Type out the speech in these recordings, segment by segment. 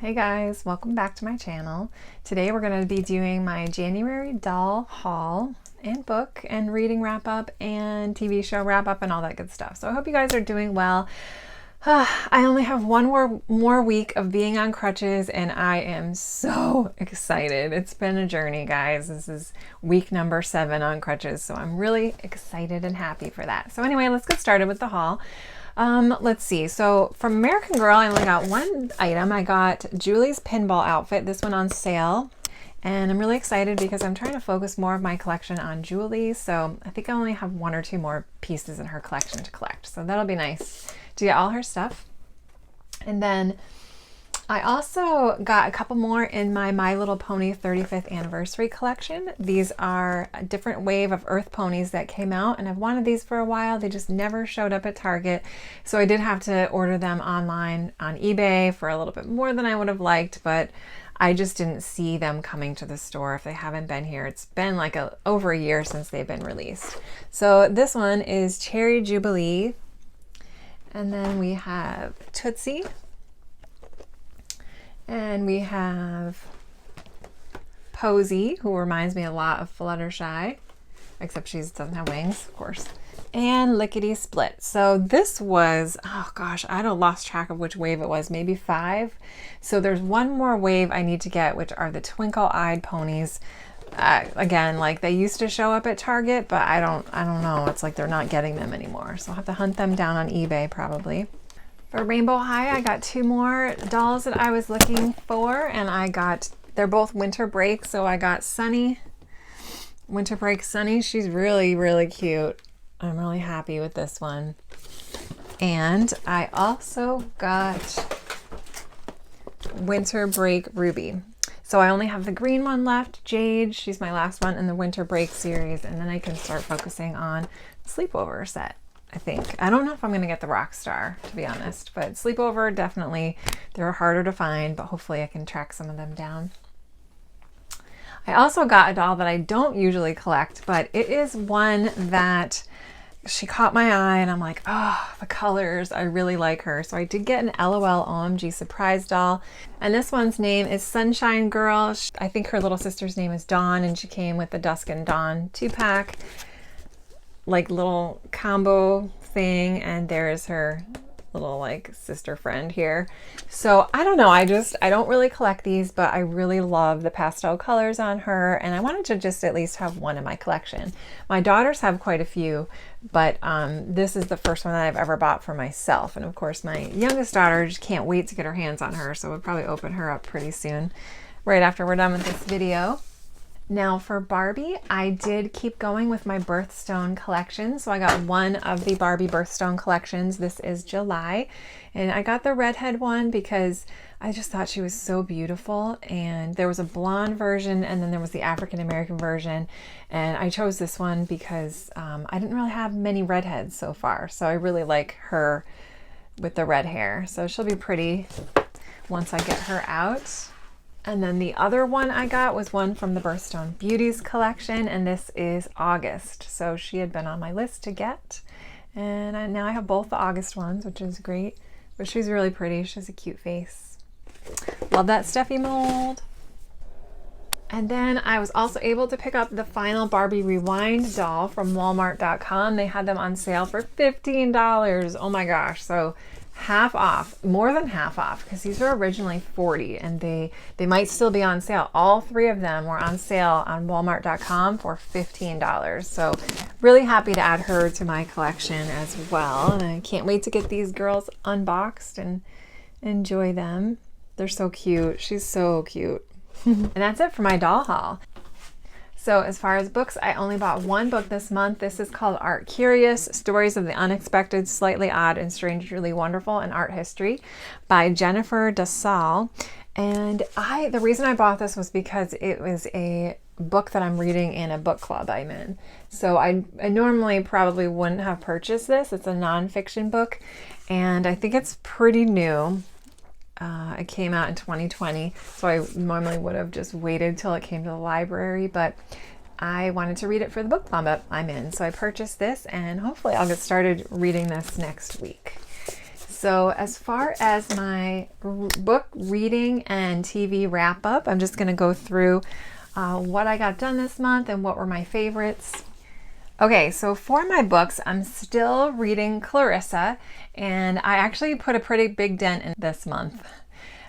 Hey guys, welcome back to my channel. Today we're going to be doing my January doll haul and book and reading wrap up and TV show wrap up and all that good stuff. So I hope you guys are doing well. I only have one more week of being on crutches and I am so excited. It's been a journey, guys. This is week number 7 on crutches, so I'm really excited and happy for that. So anyway, let's get started with the haul. Let's see. So from American Girl, I only got one item. I got Julie's pinball outfit, this one on sale. And I'm really excited because I'm trying to focus more of my collection on Julie. So I think I only have 1 or 2 more pieces in her collection to collect. So that'll be nice to get all her stuff. And then I also got a couple more in my Little Pony 35th anniversary collection. These are a different wave of Earth ponies that came out, and I've wanted these for a while. They just never showed up at Target, so I did have to order them online on eBay for a little bit more than I would have liked, but I just didn't see them coming to the store if they haven't been here. It's been like over a year since they've been released. So this one is Cherry Jubilee, and then we have Tootsie. And we have Posy, who reminds me a lot of Fluttershy, except she doesn't have wings, of course. And Lickety Split. So this was, oh gosh, I lost track of which wave it was, maybe 5. So there's one more wave I need to get, which are the Twinkle-Eyed ponies. Again, like they used to show up at Target, but I don't know. It's like they're not getting them anymore. So I'll have to hunt them down on eBay probably. For Rainbow High, I got 2 more dolls that I was looking for, and they're both Winter Break, so I got Sunny, Winter Break Sunny. She's really, really cute. I'm really happy with this one. And I also got Winter Break Ruby. So I only have the green one left, Jade. She's my last one in the Winter Break series, and then I can start focusing on the Sleepover set. I think. I don't know if I'm going to get the Rockstar, to be honest, but Sleepover, definitely. They're harder to find, but hopefully I can track some of them down. I also got a doll that I don't usually collect, but it is one that she caught my eye and I'm like, oh, the colors, I really like her. So I did get an LOL OMG surprise doll, and this one's name is Sunshine Girl. I think her little sister's name is Dawn, and she came with the Dusk and Dawn 2-pack. Like little combo thing, and there's her little like sister friend here. So I don't know, I don't really collect these, but I really love the pastel colors on her, and I wanted to just at least have one in my collection. My daughters have quite a few, but this is the first one that I've ever bought for myself, and of course my youngest daughter just can't wait to get her hands on her, so we'll probably open her up pretty soon, right after we're done with this video. Now for Barbie, I did keep going with my Birthstone collection. So I got one of the Barbie Birthstone collections. This is July. And I got the redhead one because I just thought she was so beautiful. And there was a blonde version, and then there was the African American version. And I chose this one because I didn't really have many redheads so far. So I really like her with the red hair. So she'll be pretty once I get her out. And then the other one I got was one from the Birthstone Beauties collection, and this is August. So she had been on my list to get, and now I have both the August ones, which is great. But she's really pretty. She has a cute face. Love that Steffi mold. And then I was also able to pick up the final Barbie Rewind doll from Walmart.com. They had them on sale for $15. Oh my gosh. So half off, more than half off, because these were originally $40, and they might still be on sale. All 3 of them were on sale on Walmart.com for $15. So really happy to add her to my collection as well, and I can't wait to get these girls unboxed and enjoy them. They're so cute. She's so cute. And that's it for my doll haul. So as far as books, I only bought 1 book this month. This is called Art Curious, Stories of the Unexpected, Slightly Odd, and Strangely Wonderful in Art History by Jennifer DeSalle. And the reason I bought this was because it was a book that I'm reading in a book club I'm in. So I normally probably wouldn't have purchased this. It's a nonfiction book, and I think it's pretty new. It came out in 2020, so I normally would have just waited till it came to the library, but I wanted to read it for the book club I'm in. So I purchased this, and hopefully I'll get started reading this next week. So as far as my book reading and TV wrap up, I'm just going to go through what I got done this month and what were my favorites. Okay, so for my books, I'm still reading Clarissa, and I actually put a pretty big dent in this month.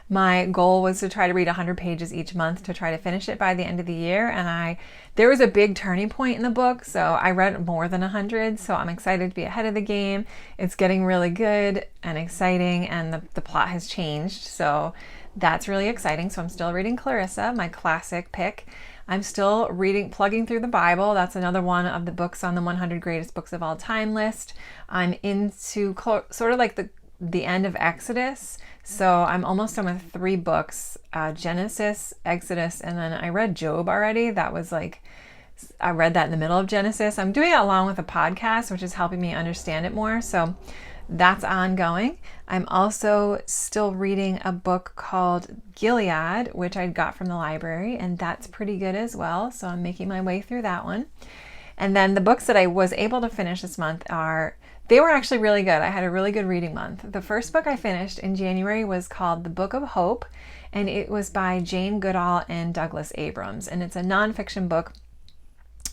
My goal was to try to read 100 pages each month to try to finish it by the end of the year, and there was a big turning point in the book, so I read more than 100, so I'm excited to be ahead of the game. It's getting really good and exciting, and the plot has changed, so that's really exciting. So I'm still reading Clarissa, my classic pick. I'm still plugging through the Bible. That's another one of the books on the 100 greatest books of all time list. I'm into sort of like the end of Exodus. So I'm almost done with 3 books, Genesis, Exodus, and then I read Job already. I read that in the middle of Genesis. I'm doing it along with a podcast, which is helping me understand it more. So that's ongoing. I'm also still reading a book called Gilead, which I got from the library, and that's pretty good as well. So I'm making my way through that one. And then the books that I was able to finish this month they were actually really good. I had a really good reading month. The first book I finished in January was called The Book of Hope, and it was by Jane Goodall and Douglas Abrams, and it's a nonfiction book.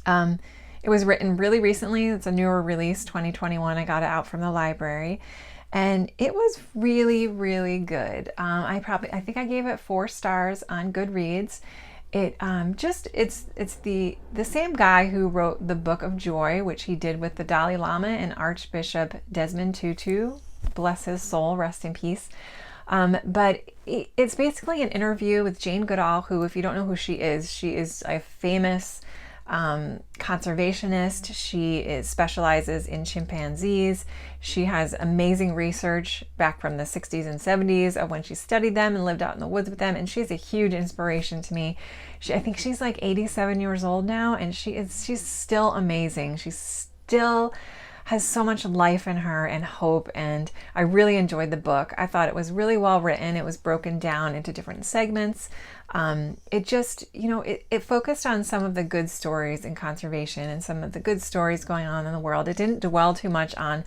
It was written really recently. It's a newer release, 2021. I got it out from the library, and it was really, really good. I think I gave it 4 stars on Goodreads. It's the same guy who wrote the Book of Joy, which he did with the Dalai Lama and Archbishop Desmond Tutu. Bless his soul, rest in peace. But it's basically an interview with Jane Goodall, who, if you don't know who she is a famous conservationist. She specializes in chimpanzees. She has amazing research back from the 60s and 70s of when she studied them and lived out in the woods with them, and she's a huge inspiration to me. I think she's like 87 years old now, and she's still amazing. She's still has so much life in her and hope, and I really enjoyed the book. I thought it was really well written. It was broken down into different segments. It just, it focused on some of the good stories in conservation and some of the good stories going on in the world. It didn't dwell too much on,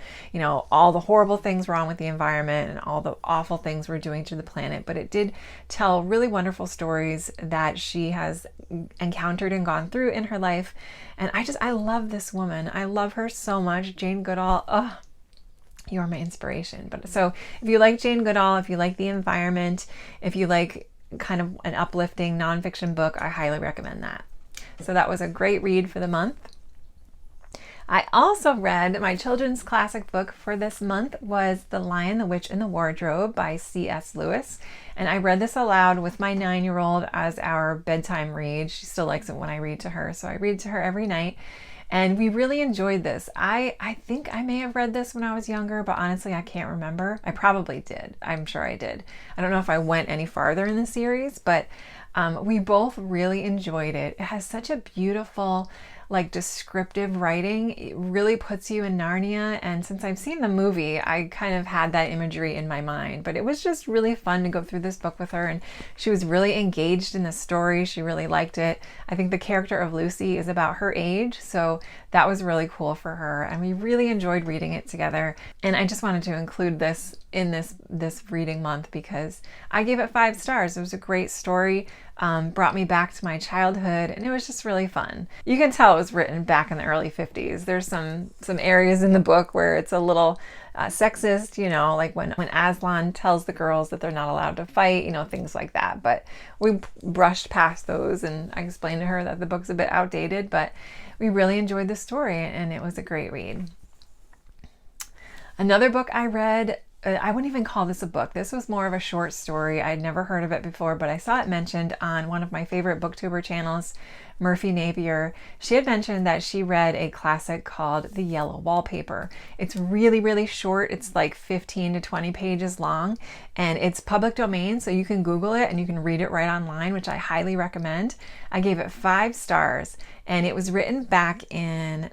all the horrible things wrong with the environment and all the awful things we're doing to the planet, but it did tell really wonderful stories that she has encountered and gone through in her life. And I love this woman. I love her so much. Jane Goodall, oh, you're my inspiration. But so if you like Jane Goodall, if you like the environment, if you like kind of an uplifting nonfiction book, I highly recommend that. So that was a great read for the month. I also read my children's classic book for this month was The Lion, the Witch, and the Wardrobe by C.S. Lewis. And I read this aloud with my 9-year-old as our bedtime read. She still likes it when I read to her, so I read to her every night. And we really enjoyed this. I think I may have read this when I was younger, but honestly, I can't remember. I probably did. I'm sure I did. I don't know if I went any farther in the series, but we both really enjoyed it. It has such a beautiful, descriptive writing. It really puts you in Narnia. And since I've seen the movie, I kind of had that imagery in my mind. But it was just really fun to go through this book with her. And she was really engaged in the story. She really liked it. I think the character of Lucy is about her age. So that was really cool for her. And we really enjoyed reading it together. And I just wanted to include this in this reading month because I gave it 5 stars. It was a great story. Brought me back to my childhood, and it was just really fun. You can tell it was written back in the early 50s. There's some areas in the book where it's a little sexist, like when Aslan tells the girls that they're not allowed to fight, things like that. But we brushed past those, and I explained to her that the book's a bit outdated, but we really enjoyed the story, and it was a great read. Another book I read, I wouldn't even call this a book. This was more of a short story. I'd never heard of it before, but I saw it mentioned on one of my favorite booktuber channels, Murphy Napier. She had mentioned that she read a classic called The Yellow Wallpaper. It's really, really short. It's like 15 to 20 pages long, and it's public domain, so you can Google it and you can read it right online, which I highly recommend. I gave it 5 stars, and it was written back in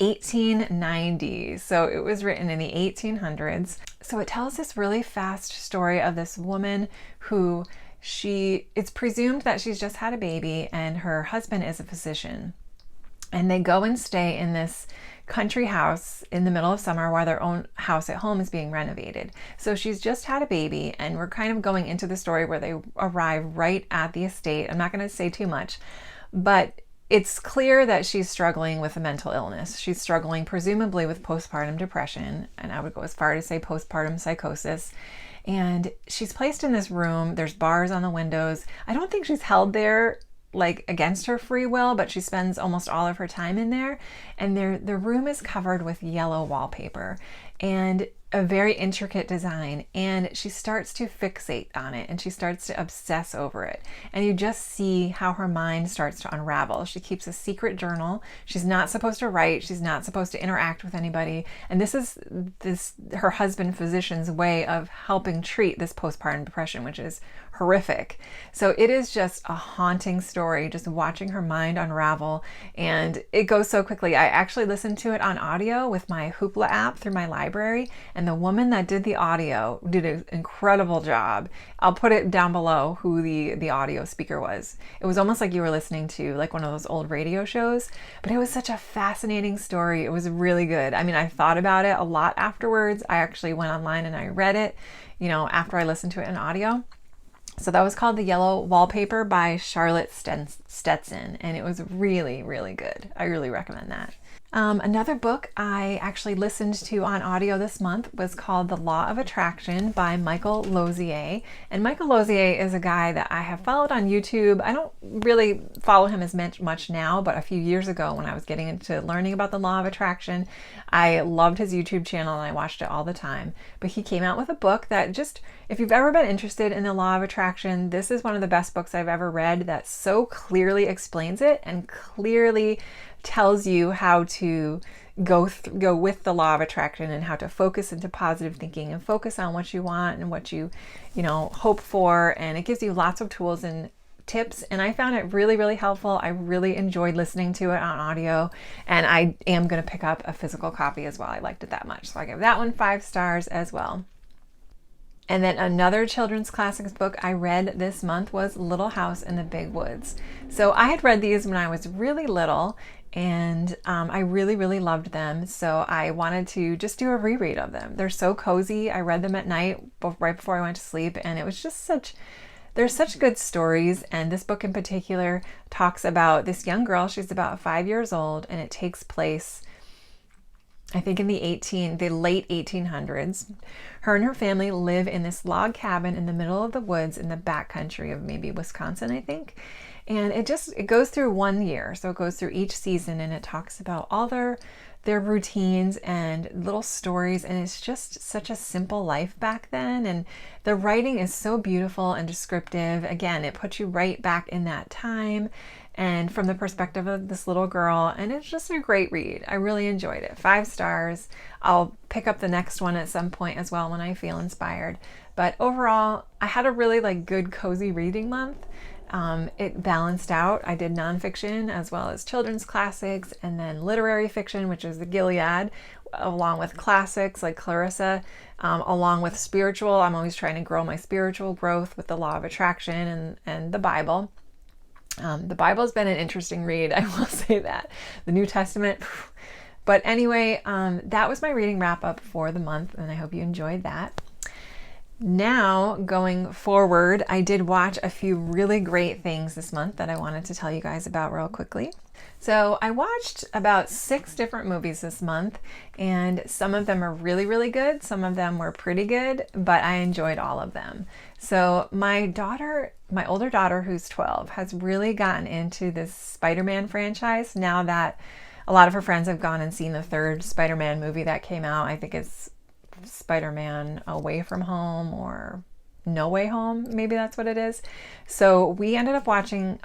1890. So it was written in the 1800s. So it tells this really fast story of this woman who it's presumed that she's just had a baby and her husband is a physician. And they go and stay in this country house in the middle of summer while their own house at home is being renovated. So she's just had a baby, and we're kind of going into the story where they arrive right at the estate. I'm not going to say too much, but it's clear that she's struggling with a mental illness. She's struggling presumably with postpartum depression, and I would go as far to say postpartum psychosis. And she's placed in this room. There's bars on the windows. I don't think she's held there like against her free will, but she spends almost all of her time in there. And the room is covered with yellow wallpaper and a very intricate design, and she starts to fixate on it and she starts to obsess over it, and you just see how her mind starts to unravel. She keeps a secret journal. She's not supposed to write, she's not supposed to interact with anybody, and this is her husband physician's way of helping treat this postpartum depression, which is horrific. So it is just a haunting story, just watching her mind unravel, and it goes so quickly. I actually listened to it on audio with my Hoopla app through my library, and the woman that did the audio did an incredible job. I'll put it down below who the audio speaker was. It was almost like you were listening to like one of those old radio shows, but it was such a fascinating story. It was really good. I mean, I thought about it a lot afterwards. I actually went online and I read it, after I listened to it in audio. So that was called The Yellow Wallpaper by Charlotte Stetson, and it was really, really good. I really recommend that. Another book I actually listened to on audio this month was called The Law of Attraction by Michael Lozier. And Michael Lozier is a guy that I have followed on YouTube. I don't really follow him as much now, but a few years ago when I was getting into learning about the Law of Attraction, I loved his YouTube channel and I watched it all the time. But he came out with a book that just, if you've ever been interested in the Law of Attraction, this is one of the best books I've ever read that so clearly explains it and clearly tells you how to go with the law of attraction and how to focus into positive thinking and focus on what you want and what you hope for. And it gives you lots of tools and tips, and I found it really, really helpful. I really enjoyed listening to it on audio, and I am going to pick up a physical copy as well. I liked it that much, so I give that one 5 stars as well. And then another children's classics book I read this month was Little House in the Big Woods. So I had read these when I was really little, and I really, really loved them. So I wanted to just do a reread of them. They're so cozy. I read them at night right before I went to sleep, and it was just they're such good stories. And this book in particular talks about this young girl. She's about 5 years old, and it takes place, I think, in the late 1800s. Her and her family live in this log cabin in the middle of the woods in the backcountry of maybe Wisconsin, I think. And it goes through 1 year. So it goes through each season, and it talks about all their routines and little stories. And it's just such a simple life back then. And the writing is so beautiful and descriptive. Again, it puts you right back in that time and from the perspective of this little girl. And it's just a great read. I really enjoyed it. 5 stars. I'll pick up the next one at some point as well when I feel inspired. But overall, I had a really good, cozy reading month. It balanced out. I did nonfiction as well as children's classics, and then literary fiction, which is the Gilead, along with classics like Clarissa, along with spiritual. I'm always trying to grow my spiritual growth with the Law of Attraction and the Bible. The Bible's been an interesting read, I will say that. The New Testament. But anyway, that was my reading wrap up for the month, and I hope you enjoyed that. Now, going forward, I did watch a few really great things this month that I wanted to tell you guys about real quickly. So I watched about 6 different movies this month, and some of them are really, really good. Some of them were pretty good, but I enjoyed all of them. So my older daughter, who's 12, has really gotten into this Spiderman franchise now that a lot of her friends have gone and seen the 3rd Spiderman movie that came out. I think it's Spider-Man Away From Home or No Way Home, maybe that's what it is. So we ended up watching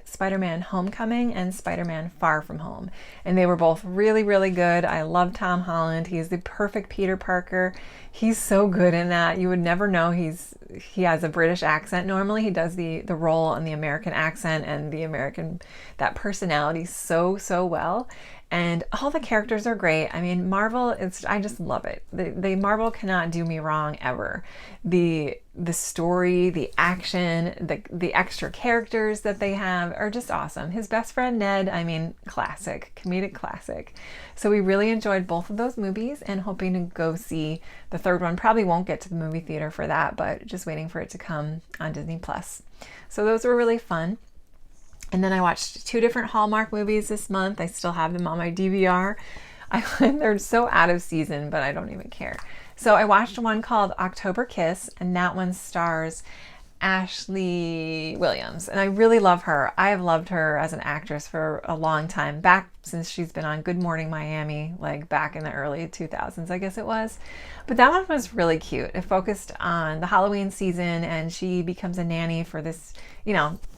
Spider-Man Homecoming and Spider-Man Far From Home, and they were both really, really good. I love Tom Holland. He's the perfect Peter Parker. He's so good in that. You would never know he has a British accent. Normally he does the role in the American accent and the American, that personality so well. And all the characters are great. I mean, Marvel, I just love it. The Marvel cannot do me wrong ever. The the story, the action, the extra characters that they have are just awesome. His best friend Ned, I mean, classic, comedic classic. So we really enjoyed both of those movies and hoping to go see the third one. Probably won't get to the movie theater for that, but just waiting for it to come on Disney Plus. So those were really fun. And then I watched 2 different Hallmark movies this month. I still have them on my DVR. They're so out of season, but I don't even care. So I watched one called October Kiss, and that one stars Ashley Williams. And I really love her. I have loved her as an actress for a long time, back since she's been on Good Morning Miami, like back in the early 2000s, I guess it was. But that one was really cute. It focused on the Halloween season, and she becomes a nanny for this,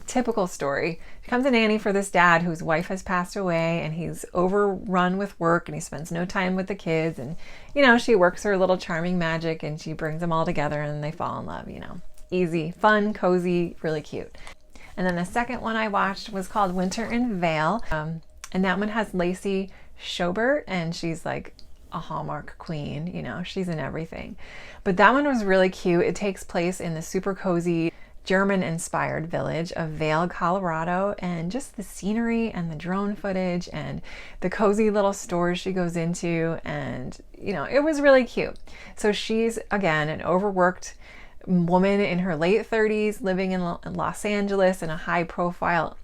typical story. She becomes a nanny for this dad whose wife has passed away, and he's overrun with work, and he spends no time with the kids. And, she works her little charming magic, and she brings them all together, and they fall in love, Easy, fun, cozy, really cute. And then the second one I watched was called Winter in Vail. And that one has Lacey Schobert, and she's like a Hallmark queen, she's in everything. But that one was really cute. It takes place in the super cozy German-inspired village of Vail, Colorado, and just the scenery and the drone footage and the cozy little stores she goes into, and it was really cute. So she's, again, an overworked woman in her late 30s living in Los Angeles in a high-profile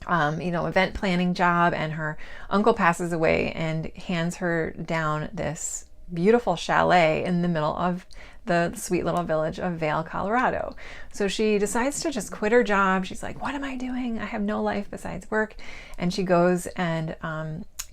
event planning job, and her uncle passes away and hands her down this beautiful chalet in the middle of the sweet little village of Vail, Colorado. So she decides to just quit her job. She's like, what am I doing? I have no life besides work. And she goes and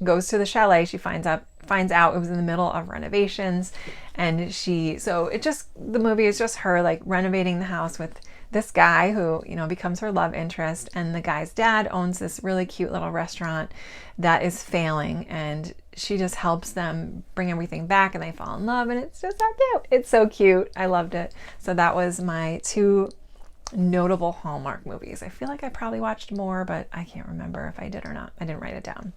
goes to the chalet. She finds out it was in the middle of renovations, and the movie is just her like renovating the house with this guy who, becomes her love interest, and the guy's dad owns this really cute little restaurant that is failing, and she just helps them bring everything back, and they fall in love, and it's just so cute. It's so cute. I loved it. So that was my 2 notable Hallmark movies. I feel like I probably watched more, but I can't remember if I did or not. I didn't write it down.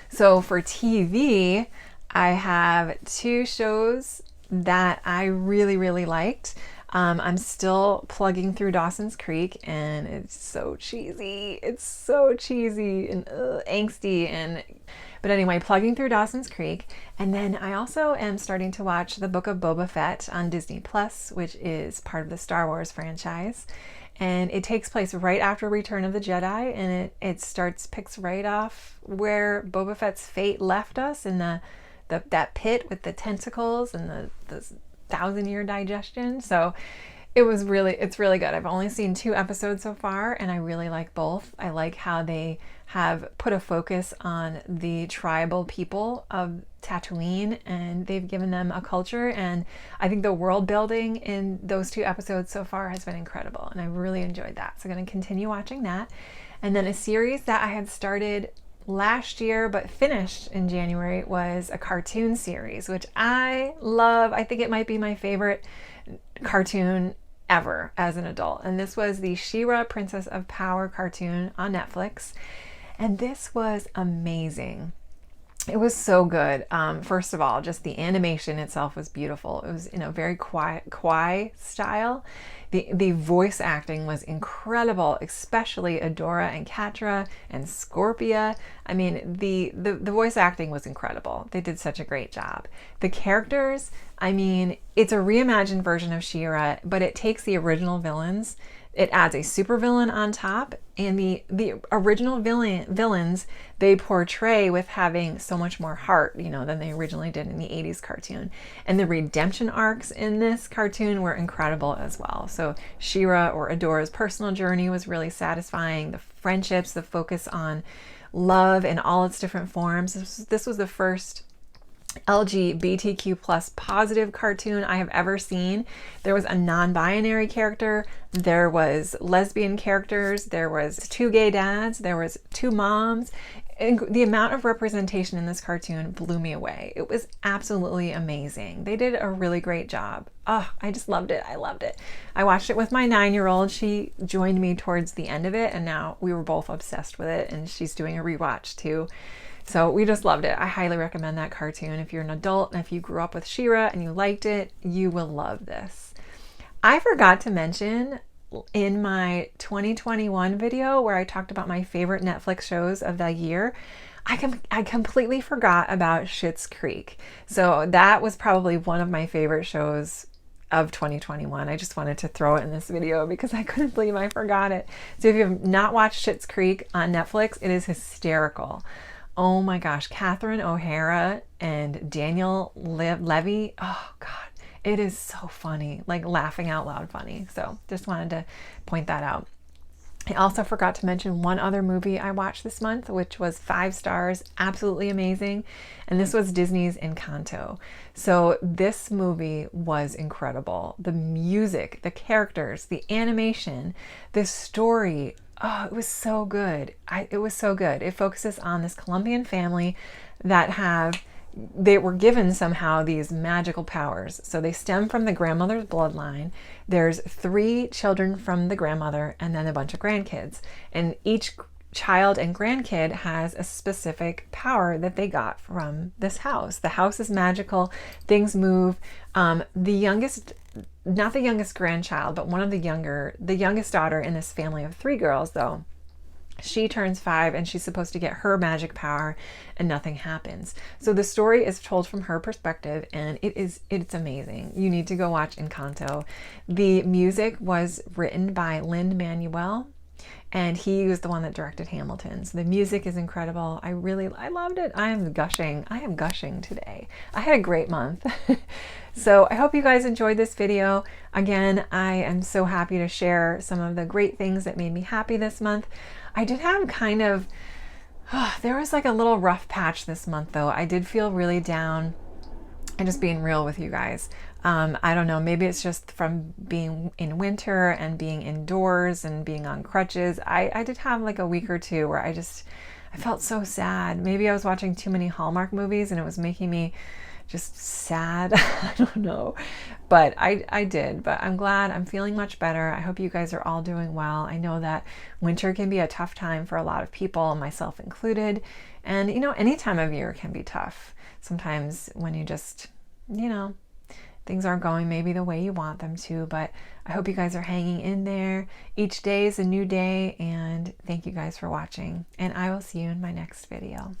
So for TV, I have 2 shows that I really, really liked. I'm still plugging through Dawson's Creek, and it's so cheesy. It's so cheesy and angsty. But anyway, plugging through Dawson's Creek. And then I also am starting to watch The Book of Boba Fett on Disney Plus, which is part of the Star Wars franchise. And it takes place right after Return of the Jedi, and it picks right off where Boba Fett's fate left us in that pit with the tentacles and the 1,000-year digestion. So it's really good. I've only seen 2 episodes so far, and I really like both. I like how they have put a focus on the tribal people of Tatooine, and they've given them a culture, and I think the world building in those 2 episodes so far has been incredible, and I really enjoyed that. So I'm going to continue watching that. And then a series that I had started last year but finished in January was a cartoon series, which I love. I think it might be my favorite cartoon ever as an adult. And this was the She-Ra Princess of Power cartoon on Netflix. And this was amazing. It was so good. First of all, just the animation itself was beautiful. It was in a very kawaii style. The voice acting was incredible, especially Adora and Catra and Scorpia. I mean, the voice acting was incredible. They did such a great job. The characters, I mean, it's a reimagined version of She-Ra, but it takes the original villains. It adds a supervillain on top, and the original villains they portray with having so much more heart, than they originally did in the 80s cartoon. And the redemption arcs in this cartoon were incredible as well. So She-Ra, or Adora's personal journey, was really satisfying. The friendships, the focus on love in all its different forms. This was the first LGBTQ plus positive cartoon I have ever seen. There was a non-binary character, there was lesbian characters, there was 2 gay dads, there was 2 moms. And the amount of representation in this cartoon blew me away. It was absolutely amazing. They did a really great job. Oh, I just loved it. I loved it. I watched it with my 9-year-old. She joined me towards the end of it, and now we were both obsessed with it, and she's doing a rewatch too. So we just loved it. I highly recommend that cartoon. If you're an adult and if you grew up with She-Ra and you liked it, you will love this. I forgot to mention in my 2021 video where I talked about my favorite Netflix shows of the year, I completely forgot about Schitt's Creek. So that was probably one of my favorite shows of 2021. I just wanted to throw it in this video because I couldn't believe I forgot it. So if you have not watched Schitt's Creek on Netflix, it is hysterical. Oh my gosh, Catherine O'Hara and Daniel Levy. Oh God, it is so funny, like laughing out loud funny. So just wanted to point that out. I also forgot to mention one other movie I watched this month, which was 5 stars, absolutely amazing. And this was Disney's Encanto. So this movie was incredible. The music, the characters, the animation, the story, oh, it was so good. It was so good. It focuses on this Colombian family that they were given somehow these magical powers. So they stem from the grandmother's bloodline. There's 3 children from the grandmother and then a bunch of grandkids. And each child and grandkid has a specific power that they got from this house. The house is magical. Things move. The youngest, not the youngest grandchild, but one of the youngest daughter in this family of 3 girls though, she turns 5 and she's supposed to get her magic power and nothing happens. So the story is told from her perspective and it's amazing. You need to go watch Encanto. The music was written by Lin-Manuel and he was the one that directed Hamilton. So the music is incredible. I loved it. I am gushing today. I had a great month. So I hope you guys enjoyed this video. Again, I am so happy to share some of the great things that made me happy this month. I did have there was like a little rough patch this month though. I did feel really down. I'm just being real with you guys. I don't know, maybe it's just from being in winter and being indoors and being on crutches. I did have like a week or two where I felt so sad. Maybe I was watching too many Hallmark movies and it was making me just sad. I don't know, but I did, but I'm glad I'm feeling much better. I hope you guys are all doing well. I know that winter can be a tough time for a lot of people, myself included. And you know, any time of year can be tough. Sometimes when you just, you know, things aren't going maybe the way you want them to, but I hope you guys are hanging in there. Each day is a new day, and thank you guys for watching, and I will see you in my next video.